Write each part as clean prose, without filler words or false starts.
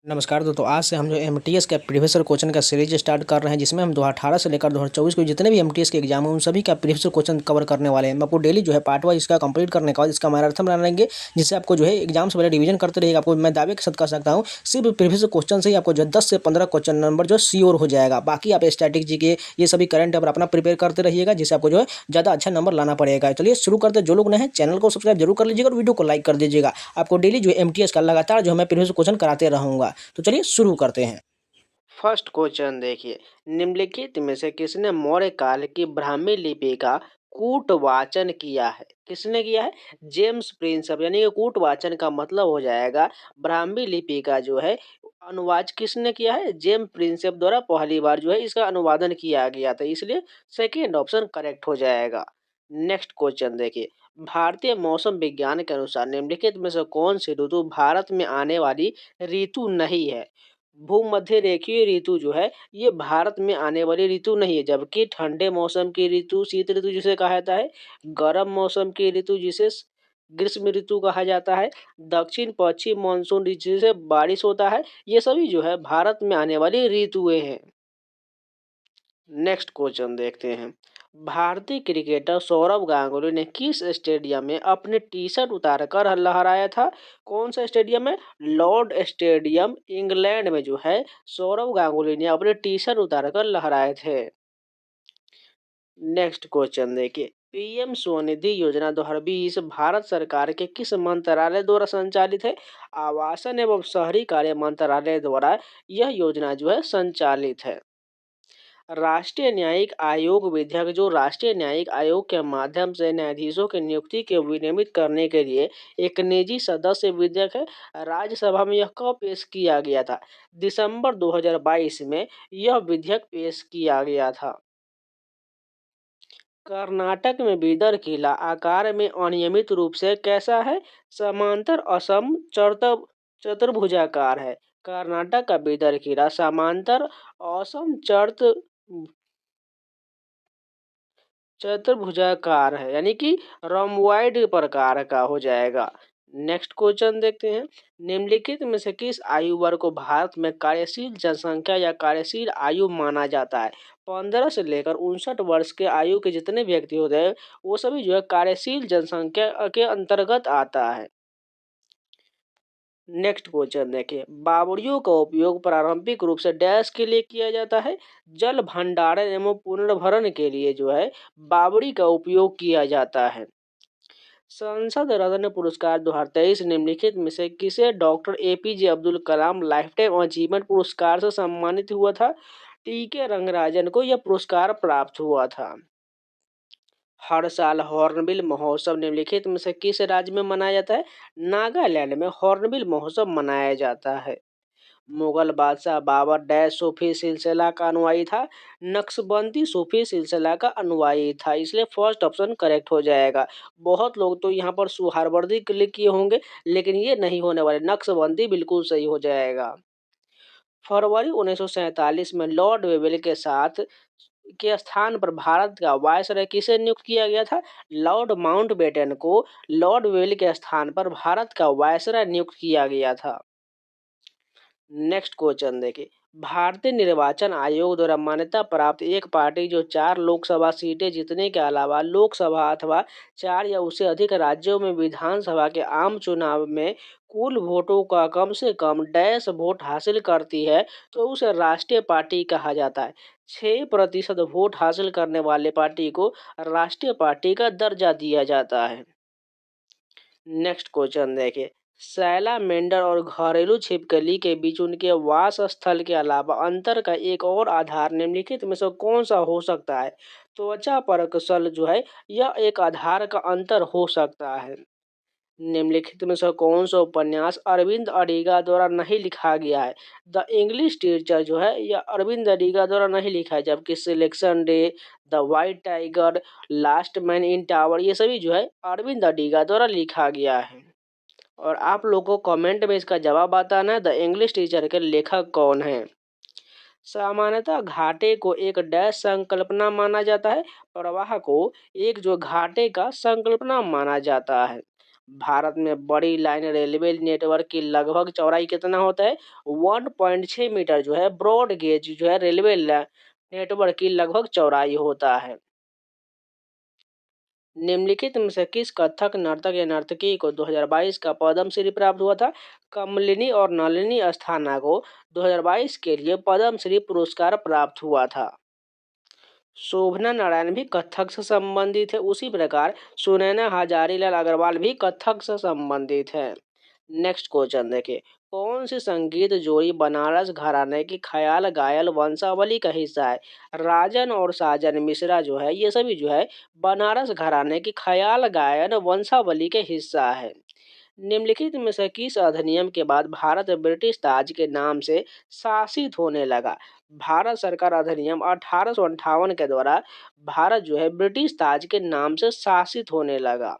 नमस्कार दोस्तों, आज से हम जो एमटीएस का प्रीवियस ईयर क्वेश्चन का सीरीज स्टार्ट कर रहे हैं, जिसमें हम 2018 से लेकर 2024 को जितने भी एमटीएस के एग्जाम हैं उन सभी का प्रीवियस ईयर क्वेश्चन कवर करने वाले हैं। हम आपको डेली जो है पार्ट वाइज इसका कंप्लीट करने के बाद इसका मैराथन बनाएंगे, जिससे आपको जो है एग्जाम से पहले रिवीजन करते रहेगा। आपको मैं दावे के साथ कह सकता हूँ, सिर्फ प्रीवियस क्वेश्चन से ही आपको जो 10 से 15 क्वेश्चन नंबर जो श्योर हो जाएगा। बाकी आप स्टैटिक के ये सभी करंट अफेयर अपना प्रिपेयर करते रहिएगा, जिससे आपको जो है ज़्यादा अच्छा नंबर लाना पड़ेगा। चलिए शुरू करते हैं। जो लोग नए हैं चैनल को सब्सक्राइब जरूर कर लीजिएगा और वीडियो को लाइक कर दीजिएगा। आपको डेली जो एमटीएस का लगातार जो है मैं प्रीवियस क्वेश्चन कराते रहूँगा। तो चलिए शुरू करते हैं। फर्स्ट क्वेश्चन देखिए, निम्नलिखित में से किसने मौर्य काल की ब्राह्मी लिपि का कूटवाचन किया है? किसने किया है? James Prinsep. यानी कि कूटवाचन का मतलब हो जाएगा ब्राह्मी लिपि का जो है अनुवाद किसने किया है? जेम्स प्रिंसप द्वारा पहली बार जो है इसका अनुवादन किया गया था, इसलिए सेकेंड ऑप्शन करेक्ट हो जाएगा। नेक्स्ट क्वेश्चन देखिए, भारतीय मौसम विज्ञान के अनुसार निम्नलिखित में से कौन सी ऋतु भारत में आने वाली ऋतु नहीं है? भूमध्य रेखीय ऋतु जो है ये भारत में आने वाली ऋतु नहीं है, जबकि ठंडे मौसम की ऋतु शीत ऋतु जिसे कहा जाता है, गर्म मौसम की ऋतु जिसे ग्रीष्म ऋतु कहा जाता है, दक्षिण पश्चिम मानसून ऋतु जिसे बारिश होता है, ये सभी जो है भारत में आने वाली ऋतुएं हैं। नेक्स्ट क्वेश्चन देखते हैं, भारतीय क्रिकेटर सौरव गांगुली ने किस स्टेडियम में अपने टी शर्ट उतारकर लहराया था? कौन सा स्टेडियम है? लॉर्ड स्टेडियम इंग्लैंड में जो है सौरव गांगुली ने अपने टी शर्ट उतारकर लहराए थे। नेक्स्ट क्वेश्चन देखिए, पीएम स्वनिधि योजना 2020 भारत सरकार के किस मंत्रालय द्वारा संचालित है? आवासन एवं शहरी कार्य मंत्रालय द्वारा यह योजना जो है संचालित है। राष्ट्रीय न्यायिक आयोग विधेयक जो राष्ट्रीय न्यायिक आयोग के माध्यम से न्यायाधीशों की नियुक्ति के विनियमित करने के लिए एक निजी सदस्य विधेयक है। राज्यसभा में यह कब पेश किया गया था? दिसंबर 2022 में यह विधेयक पेश किया गया था। कर्नाटक में बीदर किला आकार में अनियमित रूप से कैसा है? समांतर असम चतुर्भुजाकार है। कर्नाटक का बीदर किला समांतर असम चतुर्भुजाकार है, यानी कि रोम्बॉइड प्रकार का हो जाएगा। नेक्स्ट क्वेश्चन देखते हैं, निम्नलिखित में से किस आयु वर्ग को भारत में कार्यशील जनसंख्या या कार्यशील आयु माना जाता है? 15 से लेकर 59 वर्ष के आयु के जितने व्यक्ति होते हैं वो सभी जो है कार्यशील जनसंख्या के अंतर्गत आता है। नेक्स्ट क्वेश्चन देखिए, बावड़ियों का उपयोग प्रारंभिक रूप से डैश के लिए किया जाता है? जल भंडारण एवं पुनर्भरण के लिए जो है बावड़ी का उपयोग किया जाता है। संसद रत्न पुरस्कार 2023 निम्नलिखित में से किसे doctor APJ Abdul Kalam life time achievement पुरस्कार से सम्मानित हुआ था? टीके रंगराजन को यह पुरस्कार प्राप्त हुआ था। हर साल हॉर्नबिल महोत्सव निम्नलिखित में से किस राज्य में मनाया जाता है? नागालैंड में हॉर्नबिल महोत्सव मनाया जाता है। मुगल बादशाह बाबर डैश सूफी सिलसिला का अनुयायी था? नक्शबंदी सूफी सिलसिला का अनुयायी था, इसलिए फर्स्ट ऑप्शन करेक्ट हो जाएगा। बहुत लोग तो यहाँ पर सुहारवर्दी क्लिक किए होंगे, लेकिन ये नहीं होने वाले, नक्शबंदी बिल्कुल सही हो जाएगा। फरवरी 1947 में लॉर्ड वेवेल के साथ के स्थान पर भारत का वायसराय किसे नियुक्त किया गया था? लॉर्ड माउंटबेटन को लॉर्ड वेवेल के स्थान पर भारत का वायसराय नियुक्त किया गया था। नेक्स्ट क्वेश्चन देखिए, भारतीय निर्वाचन आयोग द्वारा मान्यता प्राप्त एक पार्टी जो 4 लोकसभा सीटें जीतने के अलावा लोकसभा अथवा 4 या उससे अधिक राज्यों में विधानसभा के आम चुनाव में कुल वोटों का कम से कम डैश वोट हासिल करती है, तो उसे राष्ट्रीय पार्टी कहा जाता है। 6% वोट हासिल करने वाले पार्टी को राष्ट्रीय पार्टी का दर्जा दिया जाता है। नेक्स्ट क्वेश्चन देखिए, सैलामेंडर और घरेलू छिपकली के बीच उनके वास स्थल के अलावा अंतर का एक और आधार निम्नलिखित में से कौन सा हो सकता है? त्वचा परकसल जो है यह एक आधार का अंतर हो सकता है। निम्नलिखित में से कौन सा उपन्यास अरविंद अडिगा द्वारा नहीं लिखा गया है? द इंग्लिश टीचर जो है यह अरविंद अडिगा द्वारा नहीं लिखा है, जबकि selection day, the white tiger, last man in tower ये सभी जो है अरविंद अडिगा द्वारा लिखा गया है। और आप लोगों को कमेंट में इसका जवाब बताना है, द इंग्लिश टीचर के लेखक कौन है? सामान्यतः घाटे को एक डैश संकल्पना माना जाता है, प्रवाह को एक जो घाटे का संकल्पना माना जाता है। भारत में बड़ी लाइन रेलवे नेटवर्क की लगभग चौड़ाई कितना होता है? 1.6 मीटर जो है ब्रॉड गेज जो है रेलवे नेटवर्क की लगभग चौड़ाई होता है। निम्नलिखित में से किस कथक नर्तक या नर्तकी को 2022 का पद्म श्री प्राप्त हुआ था? कमलिनी और नलिनी अस्थाना को 2022 के लिए पद्म श्री पुरस्कार प्राप्त हुआ था। शोभना नारायण भी कथक से संबंधित है। उसी प्रकार सुनैना हजारीलाल अग्रवाल भी कथक से संबंधित है। नेक्स्ट क्वेश्चन देखिए, कौन सी संगीत जोड़ी बनारस घराने की ख्याल गायल वंशावली का हिस्सा है? राजन और साजन मिश्रा जो है ये सभी जो है बनारस घराने की ख्याल गायन वंशावली के हिस्सा है। निम्नलिखित में से किस अधिनियम के बाद भारत ब्रिटिश ताज के नाम से शासित होने लगा? भारत सरकार अधिनियम 1858 के द्वारा भारत जो है ब्रिटिश ताज के नाम से शासित होने लगा।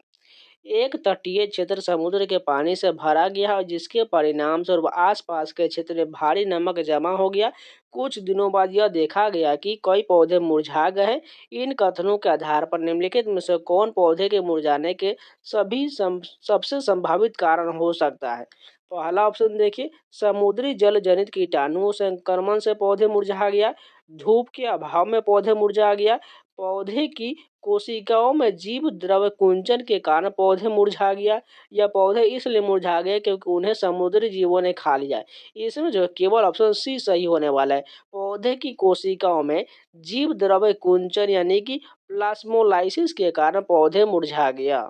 एक तटीय क्षेत्र समुद्र के पानी से भरा गया और जिसके परिणाम स्वरूप आसपास के क्षेत्र में भारी नमक जमा हो गया। कुछ दिनों बाद यह देखा गया कि कई पौधे मुरझा गए हैं। इन कथनों के आधार पर निम्नलिखित में से कौन पौधे के मुरझाने के सबसे संभावित कारण हो सकता है? पहला ऑप्शन देखिए, समुद्री जल जनित कीटाणु संक्रमण से पौधे मुरझा गया। धूप के अभाव में पौधे मुरझा गया। पौधे की कोशिकाओं में जीव द्रव कुंचन के कारण पौधे मुरझा गया, या पौधे इसलिए मुरझा गए क्योंकि उन्हें समुद्री जीवों ने खा लिया। इसमें जो केवल ऑप्शन सी सही होने वाला है। पौधे की कोशिकाओं में जीव द्रव कुंचन यानी कि प्लाज्मोलाइसिस के कारण पौधे मुरझा गया।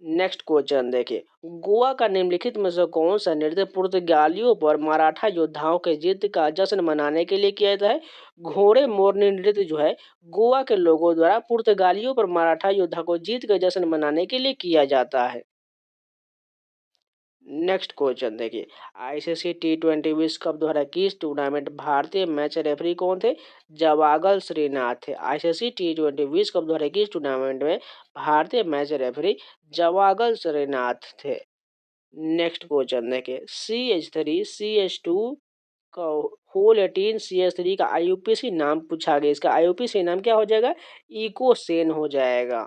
नेक्स्ट क्वेश्चन देखिए, गोवा का निम्नलिखित में से कौन सा नृत्य पुर्तगालियों पर मराठा योद्धाओं के जीत का जश्न मनाने के लिए किया जाता है? घोड़े मोरनी नृत्य जो है गोवा के लोगों द्वारा पुर्तगालियों पर मराठा योद्धा को जीत का जश्न मनाने के लिए किया जाता है। नेक्स्ट क्वेश्चन देखिए, आईसीसी T20 विश्व कप 2021 टूर्नामेंट भारतीय मैच रेफरी कौन थे? जवागल श्रीनाथ थे। आईसीसी T20 विश्व कप 2021 टूर्नामेंट में भारतीय मैच रेफरी जवागल श्रीनाथ थे। नेक्स्ट क्वेश्चन देखिए, CH3CH2 का होल 18 CH3 का IUPAC नाम पूछा गया। इसका IUPAC नाम क्या हो जाएगा? इकोसेन हो जाएगा।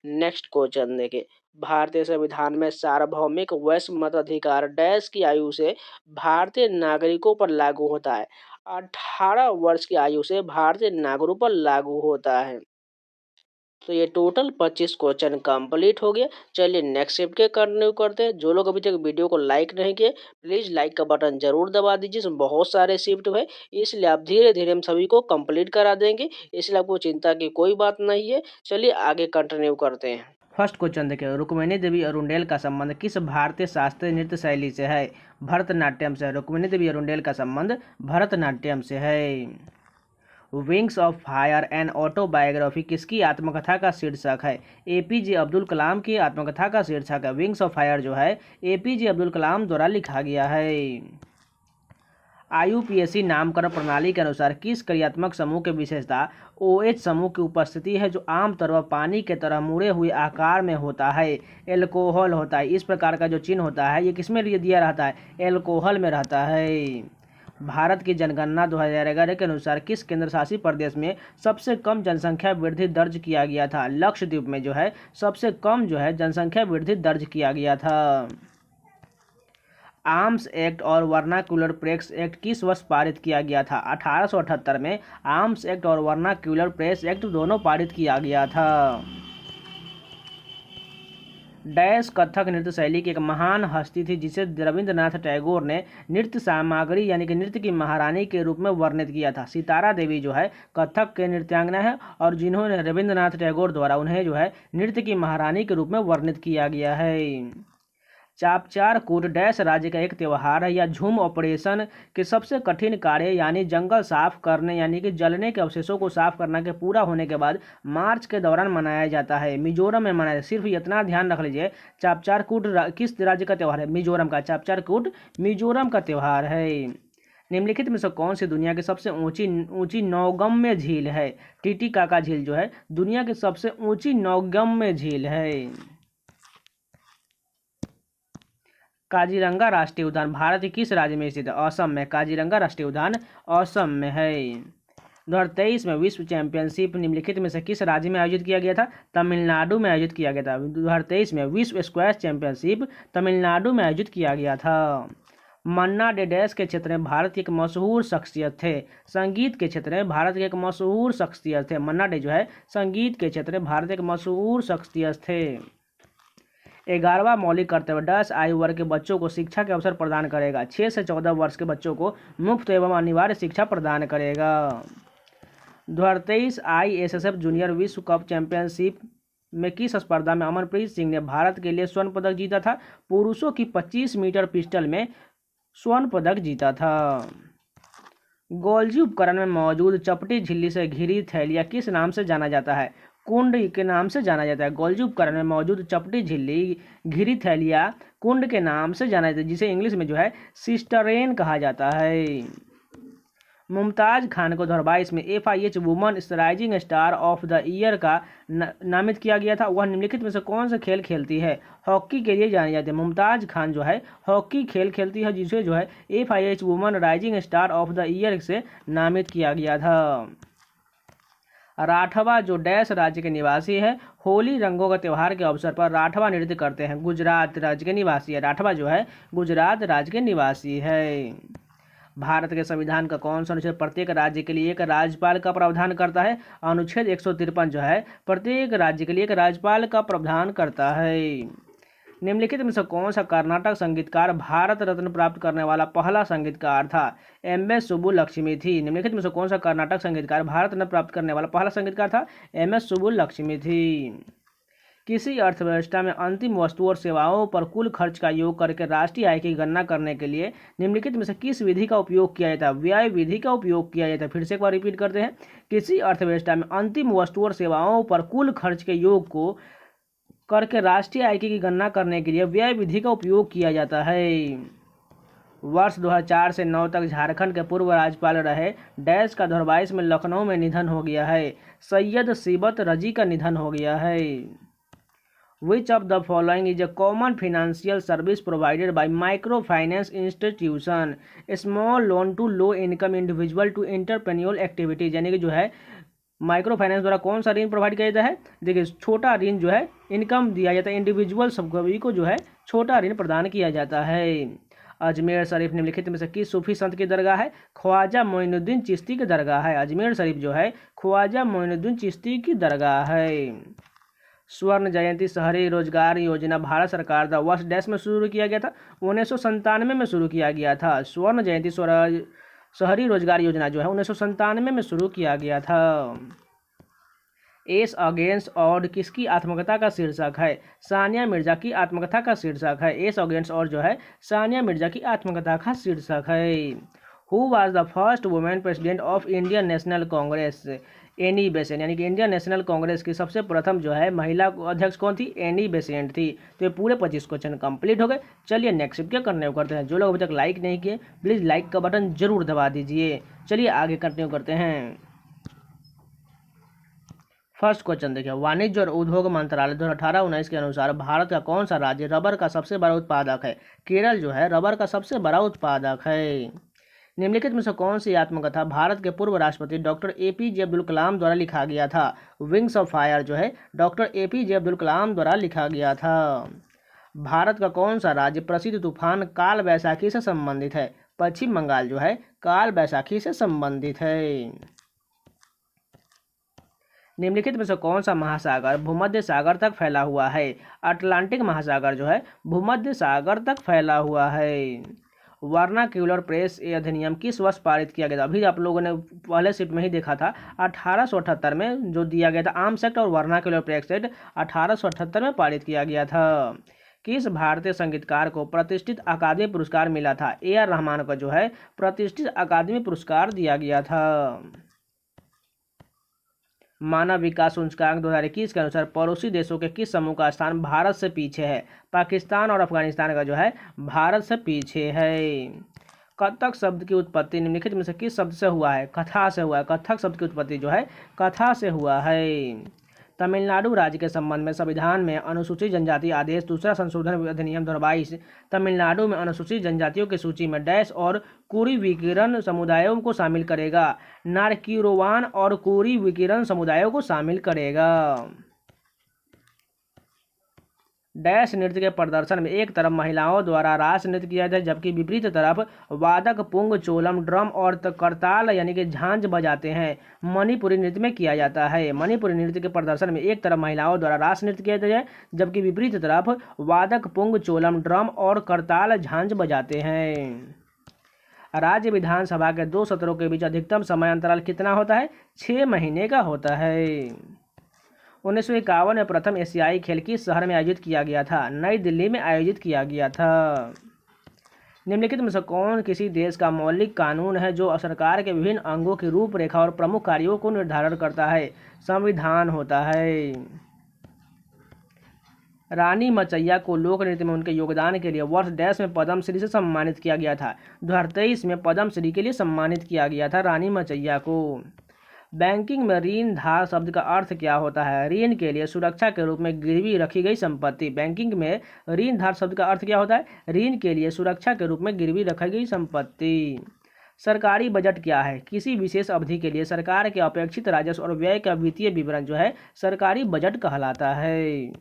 नेक्स्ट क्वेश्चन देखिए, भारतीय संविधान में सार्वभौमिक वैश्य मताधिकार डैश की आयु से भारतीय नागरिकों पर लागू होता है? 18 वर्ष की आयु से भारतीय नागरिकों पर लागू होता है। तो ये टोटल 25 क्वेश्चन कंप्लीट हो गया। चलिए नेक्स्ट शिफ्ट के कंटिन्यू करते हैं। जो लोग अभी तक वीडियो को लाइक नहीं किए, प्लीज लाइक का बटन जरूर दबा दीजिए। इसमें बहुत सारे शिफ्ट है, इसलिए आप धीरे धीरे हम सभी को कंप्लीट करा देंगे, इसलिए आपको चिंता की कोई बात नहीं है। चलिए आगे कंटिन्यू करते हैं। फर्स्ट क्वेश्चन देखिए, रुक्मिणी देवी अरुंडेल का संबंध किस भारतीय शास्त्रीय नृत्य शैली से है? भरतनाट्यम से। रुक्मिणी देवी अरुंडेल का संबंध भरतनाट्यम से है। Wings of fire an autobiography किसकी आत्मकथा का शीर्षक है? एपीजे अब्दुल कलाम की आत्मकथा का शीर्षक है। विंग्स ऑफ फायर जो है एपीजे अब्दुल कलाम द्वारा लिखा गया है। आईयूपीएसी नामकरण प्रणाली के अनुसार किस क्रियात्मक समूह की विशेषता OH समूह की उपस्थिति है, जो आमतौर पर पानी के तरह मुड़े हुए आकार में होता है? एल्कोहल होता है। इस प्रकार का जो चिन्ह होता है ये किसमें दिया रहता है? एल्कोहल में रहता है। भारत की जनगणना 2011 के अनुसार किस केंद्र शासित प्रदेश में सबसे कम जनसंख्या वृद्धि दर्ज किया गया था? लक्षद्वीप में जो है सबसे कम जो है जनसंख्या वृद्धि दर्ज किया गया था। आर्म्स एक्ट और वर्नाक्यूलर प्रेस एक्ट किस वर्ष पारित किया गया था? 1878 में आर्म्स एक्ट और वर्नाक्यूलर प्रेस एक्ट दोनों पारित किया गया था। डैश कथक नृत्य शैली की एक महान हस्ती थी जिसे रविंद्रनाथ टैगोर ने नृत्य सामग्री यानी कि नृत्य की महारानी के रूप में वर्णित किया था। सितारा देवी जो है कथक के नृत्यांगना है और जिन्होंने रविंद्रनाथ टैगोर द्वारा उन्हें जो है नृत्य की महारानी के रूप में वर्णित किया गया है। चापचार कूट डैश राज्य का एक त्यौहार है या झूम ऑपरेशन के सबसे कठिन कार्य यानी जंगल साफ करने यानी कि जलने के अवशेषों को साफ करना के पूरा होने के बाद मार्च के दौरान मनाया जाता है। मिजोरम में मनाया, सिर्फ इतना ध्यान रख लीजिए, चापचार कूट किस राज्य का त्यौहार है? मिजोरम का। चापचार कूट मिजोरम का त्यौहार है। निम्नलिखित में से कौन सी दुनिया की सबसे ऊंची नौगम्य झील है? टीटीकाका झील जो है दुनिया की सबसे ऊंची नौगम्य झील है। काजीरंगा राष्ट्रीय उद्यान भारत के किस राज्य में स्थित है? असम में। काजीरंगा राष्ट्रीय उद्यान असम में है। 2023 में विश्व चैंपियनशिप निम्नलिखित में से किस राज्य में आयोजित किया गया था? तमिलनाडु में आयोजित किया गया था। 2023 में विश्व स्क्वैश चैंपियनशिप तमिलनाडु में आयोजित किया गया था। मन्ना डे डैश के क्षेत्र में भारत के एक मशहूर शख्सियत थे। संगीत के क्षेत्र में भारत के एक मशहूर शख्सियत थे। मन्ना डे जो है संगीत के क्षेत्र में भारत के एक मशहूर शख्सियत थे। 11वां मौलिक कर्तव्य 10 आयु वर्ग के बच्चों को शिक्षा के अवसर प्रदान करेगा। 6 से 14 वर्ष के बच्चों को मुफ्त एवं अनिवार्य शिक्षा प्रदान करेगा। 2023 ISSF जूनियर विश्व कप चैंपियनशिप में किस स्पर्धा में अमनप्रीत सिंह ने भारत के लिए स्वर्ण पदक जीता था? पुरुषों की 25 मीटर पिस्टल में स्वर्ण पदक जीता था। गोल्जी उपकरण में मौजूद चपटी झिल्ली से घिरी थैलिया किस नाम से जाना जाता है? कुंड के नाम से जाना जाता है। गोल्जी उपकरण में मौजूद चपटी झिल्ली घिरी थैलिया कुंड के नाम से जाना जाता है, जिसे इंग्लिश में जो है सिस्टरेन कहा जाता है। मुमताज खान को 2022 में FIH woman rising star of the year का नामित किया गया था। वह निम्नलिखित में से कौन सा खेल खेलती है? हॉकी के लिए जानी जाती है। मुमताज खान जो है हॉकी खेल खेलती है, जिसे जो है FIH woman rising star of the year से नामित किया गया था। राठवा जो डैश राज्य के निवासी है, होली रंगों का त्यौहार के अवसर पर राठवा नृत्य करते हैं। गुजरात राज्य के निवासी है। राठवा जो है गुजरात राज्य के निवासी है। भारत के संविधान का कौन सा अनुच्छेद प्रत्येक राज्य के लिए एक राज्यपाल का प्रावधान करता है? अनुच्छेद 153 जो है प्रत्येक राज्य के लिए एक राज्यपाल का प्रावधान करता है। निम्नलिखित में से कौन सा कर्नाटक संगीतकार भारत रत्न प्राप्त करने वाला पहला संगीतकार था? MS सुब्बुलक्ष्मी थी। निम्नलिखित में से कौन सा कर्नाटक संगीतकार भारत रत्न प्राप्त करने वाला पहला संगीतकार था? MS सुब्बुलक्ष्मी थी। किसी अर्थव्यवस्था में अंतिम वस्तु और सेवाओं पर कुल खर्च का योग करके राष्ट्रीय आय की गणना करने के लिए निम्नलिखित में से किस विधि का उपयोग किया जाता है? व्यय विधि का उपयोग किया जाता है। फिर से एक बार रिपीट करते हैं। किसी अर्थव्यवस्था में अंतिम वस्तु और सेवाओं पर कुल खर्च के योग को करके राष्ट्रीय आय की गणना करने के लिए व्यय विधि का उपयोग किया जाता है। वर्ष 2004 से 9 तक झारखंड के पूर्व राज्यपाल रहे डैश का 2022 में लखनऊ में निधन हो गया है। सैयद सिबत रजी का निधन हो गया है। Which of the following is a common financial service provided by microfinance institution? Small loan to low income individual to entrepreneurial activities, यानी कि जो है माइक्रो फाइनेंस द्वारा कौन सा ऋण प्रोवाइड किया जाता है? देखिए छोटा ऋण जो है इनकम दिया जाता है। इंडिविजुअल सभी को जो है छोटा ऋण प्रदान किया जाता है। अजमेर शरीफ निम्नलिखित में से किस सूफी संत की दरगाह है? ख्वाजा मोइनुद्दीन चिश्ती की दरगाह है। अजमेर शरीफ जो है ख्वाजा मोइनुद्दीन चिश्ती की दरगाह है। स्वर्ण जयंती शहरी रोजगार योजना भारत सरकार द्वारा वर्ष डैश में शुरू किया गया था? 1997 में शुरू किया गया था। स्वर्ण जयंती शहरी रोजगार योजना जो है 1997 में शुरू किया गया था। एस अगेंस्ट ऑड किसकी आत्मकथा का शीर्षक है? सानिया मिर्जा की आत्मकथा का शीर्षक है। एस अगेंस्ट ऑड जो है सानिया मिर्जा की आत्मकथा का शीर्षक है। Who was the first women president of Indian national Congress? Annie Besant, यानी कि इंडियन नेशनल कांग्रेस की सबसे प्रथम जो है महिला अध्यक्ष कौन थी? एनी बेसेंट थी। तो ये पूरे 25 क्वेश्चन कंप्लीट हो गए। चलिए नेक्स्ट क्या करने को करते हैं। जो लोग अभी तक लाइक नहीं किए प्लीज़ लाइक का बटन जरूर दबा दीजिए। चलिए आगे कंटिन्यू करते हैं। फर्स्ट क्वेश्चन देखिए, वाणिज्य और उद्योग मंत्रालय 2018-19 के अनुसार भारत का कौन सा राज्य रबर का सबसे बड़ा उत्पादक है? केरल जो है रबर का सबसे बड़ा उत्पादक है। निम्नलिखित में से कौन सी आत्मकथा भारत के पूर्व राष्ट्रपति डॉक्टर APJ अब्दुल कलाम द्वारा लिखा गया था? विंग्स ऑफ फायर जो है डॉक्टर APJ अब्दुल कलाम द्वारा लिखा गया था। भारत का कौन सा राज्य प्रसिद्ध तूफान काल बैसाखी से संबंधित है? पश्चिम बंगाल जो है काल बैसाखी से संबंधित है। निम्नलिखित में से कौन सा महासागर भूमध्य सागर तक फैला हुआ है? अटलांटिक महासागर जो है भूमध्य सागर तक फैला हुआ है। वर्नाक्यूलर प्रेस अधिनियम किस वर्ष पारित किया गया था? अभी आप लोगों ने पहले सीट में ही देखा था 1878 में जो दिया गया था। आर्म्स एक्ट और वर्नाक्यूलर प्रेस एक्ट 1878 में पारित किया गया था। किस भारतीय संगीतकार को प्रतिष्ठित अकादमी पुरस्कार मिला था? AR रहमान को जो है प्रतिष्ठित अकादमी पुरस्कार दिया गया था। मानव विकास सूचकांक 2021 के अनुसार पड़ोसी देशों के किस समूह का स्थान भारत से पीछे है? पाकिस्तान और अफगानिस्तान का जो है भारत से पीछे है। कथक शब्द की उत्पत्ति निम्नलिखित में से किस शब्द से हुआ है? कथा से हुआ है। कथक शब्द की उत्पत्ति जो है कथा से हुआ है। तमिलनाडु राज्य के संबंध में संविधान में अनुसूचित जनजाति आदेश दूसरा संशोधन अधिनियम 2022 तमिलनाडु में अनुसूचित जनजातियों की सूची में डैश और कुरी विकिरण समुदायों को शामिल करेगा। नारकिरोवान और कुरी विकिरण समुदायों को शामिल करेगा। डैश नृत्य के प्रदर्शन में एक तरफ महिलाओं द्वारा रास नृत्य किया जाता है जबकि विपरीत तरफ वादक पुंग चोलम ड्रम और करताल यानी कि झांझ बजाते हैं। मणिपुरी नृत्य में किया जाता है। मणिपुरी नृत्य के प्रदर्शन में एक तरफ महिलाओं द्वारा रास नृत्य किया जाता है जबकि विपरीत तरफ वादक पुंग चोलम ड्रम और करताल झांझ बजाते हैं। राज्य विधानसभा के 2 सत्रों के बीच अधिकतम समय अंतराल कितना होता है? 6 महीने का होता है। 1951 में प्रथम एशियाई खेल किस शहर में आयोजित किया गया था? नई दिल्ली में आयोजित किया गया था। निम्नलिखित में से कौन किसी देश का मौलिक कानून है जो सरकार के विभिन्न अंगों की रूपरेखा और प्रमुख कार्यों को निर्धारण करता है? संविधान होता है। रानी मचैया को लोक नृत्य में उनके योगदान के लिए वर्ष डैश में पद्मश्री से सम्मानित किया गया था। 2023 में पद्मश्री के लिए सम्मानित किया गया था रानी मचैया को। बैंकिंग में ऋण धार शब्द का अर्थ क्या होता है? ऋण के लिए सुरक्षा के रूप में गिरवी रखी गई संपत्ति। बैंकिंग में ऋण धार शब्द का अर्थ क्या होता है? ऋण के लिए सुरक्षा के रूप में गिरवी रखी गई संपत्ति। सरकारी बजट क्या है? किसी विशेष अवधि के लिए सरकार के अपेक्षित राजस्व और व्यय का वित्तीय विवरण जो है सरकारी बजट कहलाता है।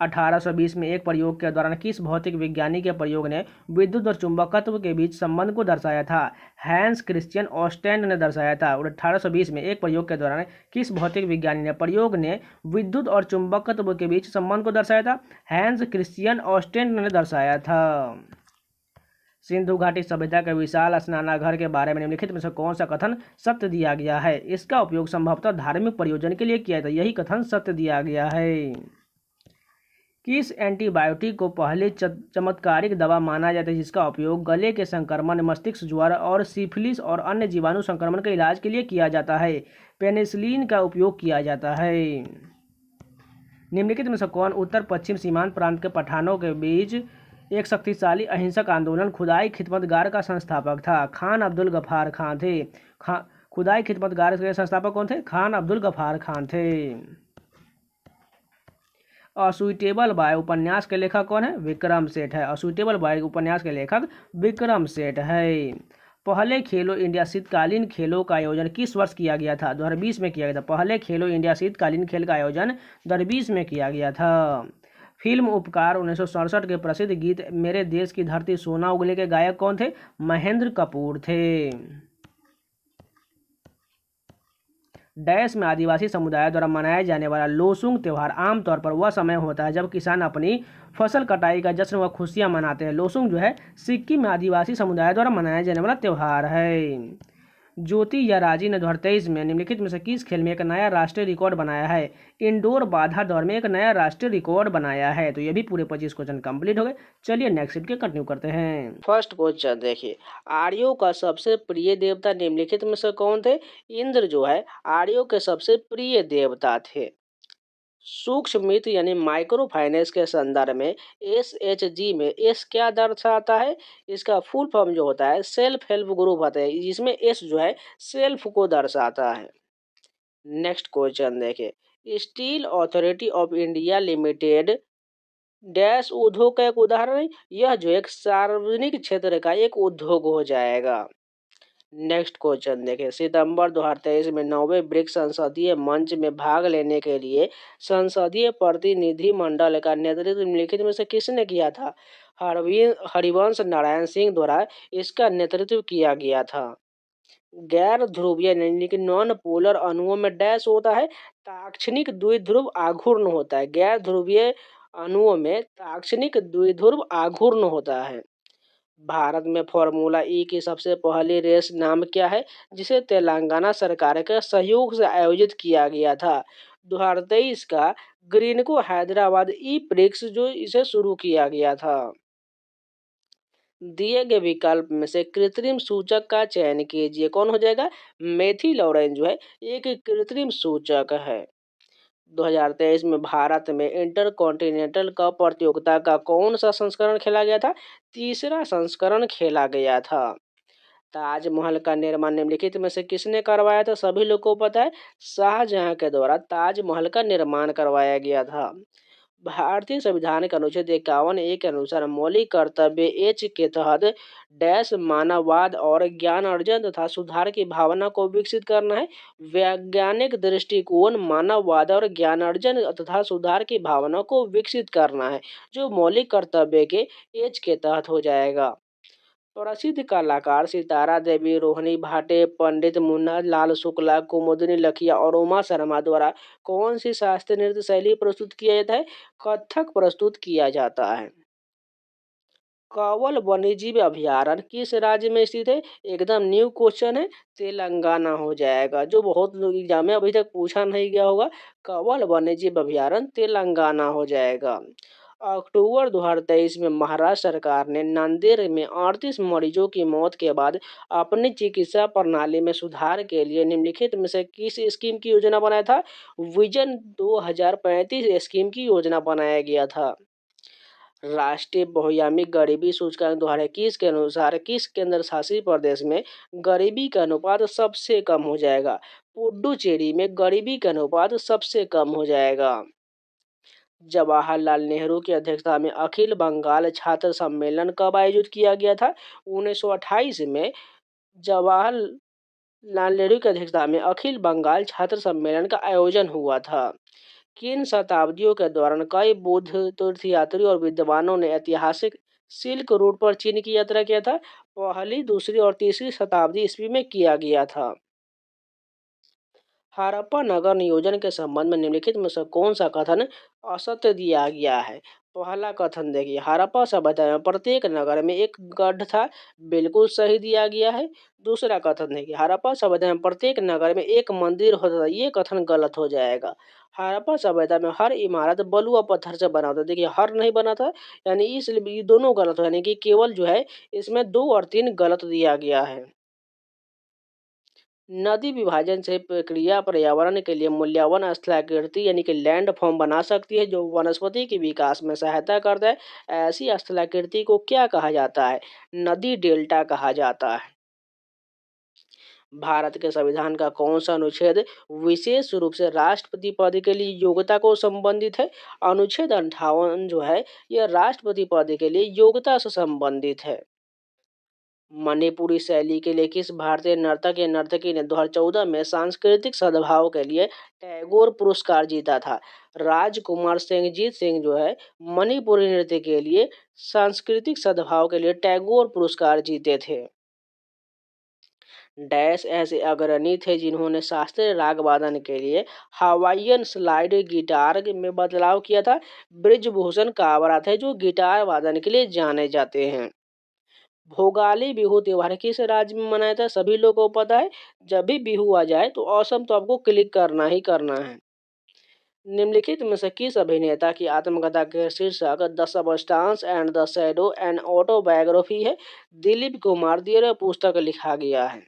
1820 में एक प्रयोग के दौरान किस भौतिक विज्ञानी के प्रयोग ने विद्युत और चुंबकत्व के बीच संबंध को दर्शाया था? हैंस क्रिश्चियन ऑस्टेंड ने दर्शाया था। और 1820 में एक प्रयोग के दौरान किस भौतिक विज्ञानी ने प्रयोग ने विद्युत और चुंबकत्व के बीच संबंध को दर्शाया था? हैंस क्रिश्चियन ऑस्टेंड ने दर्शाया था। सिंधु घाटी सभ्यता के विशाल स्नानागार के बारे में निम्नलिखित में से कौन सा कथन सत्य दिया गया है? इसका उपयोग संभवतः धार्मिक प्रयोजन के लिए किया था। यही कथन सत्य दिया गया है। किस एंटीबायोटिक को पहले चमत्कारिक दवा माना जाता है जिसका उपयोग गले के संक्रमण, मस्तिष्क ज्वर और सिफिलिस और अन्य जीवाणु संक्रमण के इलाज के लिए किया जाता है? पेनिसिलिन का उपयोग किया जाता है। निम्नलिखित में से कौन उत्तर पश्चिम सीमांत प्रांत के पठानों के बीच एक शक्तिशाली अहिंसक आंदोलन खुदाई खिदमतगार का संस्थापक था? खान अब्दुल गफ्फार खान थे। खुदाई खिदमतगार के संस्थापक कौन थे? खान अब्दुल गफ्फार खान थे। असुइटेबल बॉय उपन्यास के लेखक कौन है? विक्रम सेठ है। असुइटेबल बॉय उपन्यास के लेखक विक्रम सेठ है। पहले खेलो इंडिया शीतकालीन खेलों का आयोजन किस वर्ष किया गया था? 2020 में किया गया था। पहले खेलो इंडिया शीतकालीन खेल का आयोजन 2020 में किया गया था। फिल्म उपकार 1967 के प्रसिद्ध गीत मेरे देश की धरती सोना उगले के गायक कौन थे? महेंद्र कपूर थे। डैश में आदिवासी समुदाय द्वारा मनाया जाने वाला लोसुंग त्यौहार आमतौर पर वह समय होता है जब किसान अपनी फसल कटाई का जश्न व खुशियां मनाते हैं। लोसुंग जो है सिक्किम में आदिवासी समुदाय द्वारा मनाया जाने वाला त्यौहार है। ज्योति या राजी ने 2023 में निम्नलिखित में से किस खेल में एक नया राष्ट्रीय रिकॉर्ड बनाया है? इंडोर बाधा दौड़ में एक नया राष्ट्रीय रिकॉर्ड बनाया है। तो ये भी पूरे 25 क्वेश्चन कंप्लीट हो गए। चलिए नेक्स्ट शीट के कंटिन्यू करते हैं। फर्स्ट क्वेश्चन देखिए, आर्यों का सबसे प्रिय देवता निम्नलिखित में से कौन थे? इंद्र जो है आर्यों के सबसे प्रिय देवता थे। सूक्ष्म वित्त यानी माइक्रो फाइनेंस के संदर्भ में SHG में एस क्या दर्शाता है? इसका फुल फॉर्म जो होता है सेल्फ हेल्प ग्रुप होता है, जिसमें एस जो है सेल्फ को दर्शाता है। नेक्स्ट क्वेश्चन देखिए, steel authority of India limited dash उद्योग का एक उदाहरण है। यह जो एक सार्वजनिक क्षेत्र का एक उद्योग हो जाएगा। नेक्स्ट क्वेश्चन देखें, सितंबर 2023 में 9वें ब्रिक्स संसदीय मंच में भाग लेने के लिए संसदीय प्रतिनिधि मंडल का नेतृत्व निम्नलिखित में से किसने किया था? हरिवंश नारायण सिंह द्वारा इसका नेतृत्व किया गया था। गैर ध्रुवीय यानी कि नॉन पोलर अणुओं में डैश होता है ताक्षणिक द्विध्रुव आघूर्ण होता है। गैर ध्रुवीय अणुओं में ताक्षणिक द्विध्रुव आघूर्ण होता है। भारत में फार्मूला ई की सबसे पहली रेस नाम क्या है जिसे तेलंगाना सरकार के सहयोग से आयोजित किया गया था? 2023 का ग्रीनको हैदराबाद ई प्रिक्स जो इसे शुरू किया गया था। दिए गए विकल्प में से कृत्रिम सूचक का चयन कीजिए। कौन हो जाएगा? मेथिओनिन जो है एक कृत्रिम सूचक है। 2023 में भारत में इंटरकॉन्टिनेंटल कप प्रतियोगिता का कौन सा संस्करण खेला गया था? तीसरा संस्करण खेला गया था। ताजमहल का निर्माण निम्नलिखित में से किसने करवाया था? सभी लोग को पता है, शाहजहां के द्वारा ताजमहल का निर्माण करवाया गया था। भारतीय संविधान के अनुच्छेद 51(a) के अनुसार मौलिक कर्तव्य एच के तहत डैश मानववाद और ज्ञान अर्जन तथा सुधार की भावना को विकसित करना है। वैज्ञानिक दृष्टिकोण मानववाद और ज्ञान अर्जन तथा सुधार की भावना को विकसित करना है, जो मौलिक कर्तव्य के एच के तहत हो जाएगा। प्रसिद्ध कलाकार सितारा देवी, रोहिणी भाटे, पंडित मुन्ना लाल शुक्ला, कुमुदिनी लखिया और उमा शर्मा द्वारा कौन सी शास्त्रीय नृत्य शैली प्रस्तुत किया जाता है? कथक प्रस्तुत किया जाता है। कंवल वन्यजीव अभयारण्य किस राज्य में स्थित है? एकदम न्यू क्वेश्चन है, तेलंगाना हो जाएगा, जो बहुत लोग एग्जाम में अभी तक पूछा नहीं गया होगा। कंवल वन्यजीव अभयारण्य तेलंगाना हो जाएगा। अक्टूबर 2023 में महाराष्ट्र सरकार ने नांदेड़ में 38 मरीजों की मौत के बाद अपनी चिकित्सा प्रणाली में सुधार के लिए निम्नलिखित में से किस स्कीम की योजना बनाया था? विजन 2035 स्कीम की योजना बनाया गया था। राष्ट्रीय बहुआयामी गरीबी सूचकांक 2021 के अनुसार किस केंद्र शासित प्रदेश में गरीबी का अनुपात सबसे कम हो जाएगा? पुडुचेरी में गरीबी का अनुपात सबसे कम हो जाएगा। जवाहरलाल नेहरू की अध्यक्षता में अखिल बंगाल छात्र सम्मेलन कब आयोजित किया गया था? 1928 में जवाहरलाल नेहरू की अध्यक्षता में अखिल बंगाल छात्र सम्मेलन का आयोजन हुआ था। किन शताब्दियों के दौरान कई बौद्ध तीर्थयात्री और विद्वानों ने ऐतिहासिक सिल्क रूट पर चीन की यात्रा किया था? पहली, दूसरी और तीसरी शताब्दी ईस्वी में किया गया था। हड़प्पा नगर नियोजन के संबंध में निम्नलिखित में से कौन सा कथन असत्य दिया गया है? पहला कथन देखिए, हड़प्पा सभ्यता में प्रत्येक नगर में एक गढ़ था, बिल्कुल सही दिया गया है। दूसरा कथन देखिए, हड़प्पा सभ्यता में प्रत्येक नगर में एक मंदिर होता था, ये कथन गलत हो जाएगा। हड़प्पा सभ्यता में हर इमारत बलुआ पत्थर से बना होता, देखिए हर नहीं बना था, यानी इसलिए ये दोनों गलत हो, यानी कि केवल जो है इसमें 2 और 3 गलत दिया गया है। नदी विभाजन से प्रक्रिया पर्यावरण के लिए मूल्यवान स्थलाकृति यानी कि लैंड फॉर्म बना सकती है, जो वनस्पति के विकास में सहायता करता है। ऐसी स्थलाकृति को क्या कहा जाता है? नदी डेल्टा कहा जाता है। भारत के संविधान का कौन सा अनुच्छेद विशेष रूप से राष्ट्रपति पद के लिए योग्यता को संबंधित है? अनुच्छेद 58 जो है यह राष्ट्रपति पद के लिए योग्यता से संबंधित है। मणिपुरी शैली के लिए किस भारतीय नर्तक या नर्तकी ने 2014 में सांस्कृतिक सद्भाव के लिए टैगोर पुरस्कार जीता था? राजकुमार सिंहजीत सिंह जो है मणिपुरी नृत्य के लिए सांस्कृतिक सद्भाव के लिए टैगोर पुरस्कार जीते थे। डैश ऐसे अग्रणी थे जिन्होंने शास्त्रीय राग वादन के लिए हवाईयन स्लाइड गिटार में बदलाव किया था? ब्रिजभूषण काबरा थे जो गिटार वादन के लिए जाने जाते हैं। भोगाली बिहू त्योहार किस राज्य में मनाया था? सभी लोगों को पता है, जब भी बिहू आ जाए तो ऑसम तो आपको क्लिक करना ही करना है। निम्नलिखित में से किस अभिनेता की आत्मकथा के शीर्षक the substance and the shadow and autobiography है? दिलीप कुमार द्वारा पुस्तक लिखा गया है।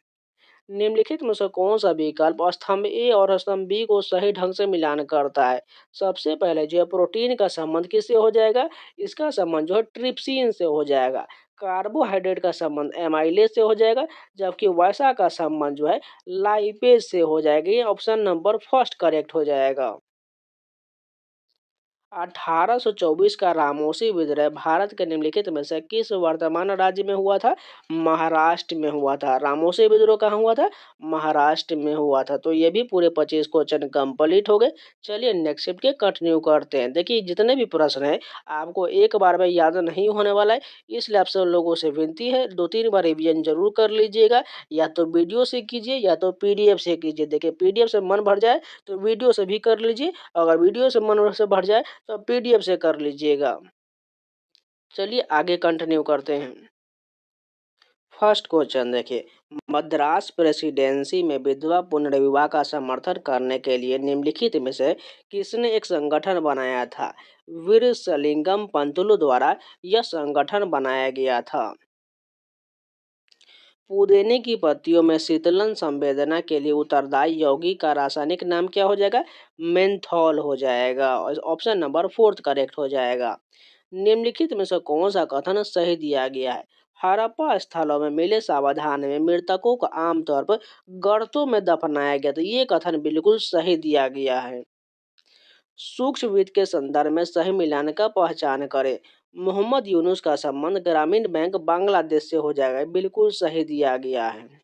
निम्नलिखित में से कौन सा विकल्प स्तंभ ए और स्तंभ बी को सही ढंग से मिलान करता है? सबसे पहले जो है प्रोटीन का संबंध किससे हो जाएगा? इसका संबंध जो है ट्रिप्सिन से हो जाएगा। कार्बोहाइड्रेट का संबंध एमाइलेज से हो जाएगा, जबकि वसा का संबंध जो है लाइपेज से हो जाएगा। ये ऑप्शन नंबर फर्स्ट करेक्ट हो जाएगा। 1824 का रामोसी विद्रोह भारत के निम्नलिखित में से किस वर्तमान राज्य में हुआ था? महाराष्ट्र में हुआ था। रामोसी विद्रोह कहाँ हुआ था? महाराष्ट्र में हुआ था। तो ये भी पूरे 25 क्वेश्चन कंप्लीट हो गए। चलिए नेक्स्ट शिफ्ट के कंटिन्यू करते हैं। देखिए जितने भी प्रश्न हैं आपको एक बार में याद नहीं होने वाला है, इसलिए आप सब लोगों से विनती है 2-3 बार रिविजन जरूर कर लीजिएगा, या तो वीडियो से कीजिए या तो पीडीएफ से कीजिए। देखिए पीडीएफ से मन भर जाए तो वीडियो से भी कर लीजिए, अगर वीडियो से मन से भर जाए तो पीडीएफ से कर लीजिएगा। चलिए आगे कंटिन्यू करते हैं। फर्स्ट क्वेश्चन देखिए, मद्रास प्रेसिडेंसी में विधवा पुनर्विवाह का समर्थन करने के लिए निम्नलिखित में से किसने एक संगठन बनाया था? वीरेशलिंगम पंतुलु द्वारा यह संगठन बनाया गया था। पुदीने की पत्तियों में शीतलन संवेदना के लिए उत्तरदायी यौगिक का रासायनिक नाम क्या हो जाएगा? मेंथॉल हो जाएगा। और ऑप्शन नंबर 4 करेक्ट हो जाएगा। निम्नलिखित में से कौन सा कथन सही दिया गया है? हड़प्पा स्थलों में मिले सावधान में मृतकों को आमतौर पर गर्तों में दफनाया गया था। ये कथन बिल्कुल सही दिया गया है। सूक्ष्म वित्त के संदर्भ में सही मिलान का पहचान करें। मोहम्मद यूनुस का संबंध ग्रामीण बैंक बांग्लादेश से हो जाएगा, बिल्कुल सही दिया गया है।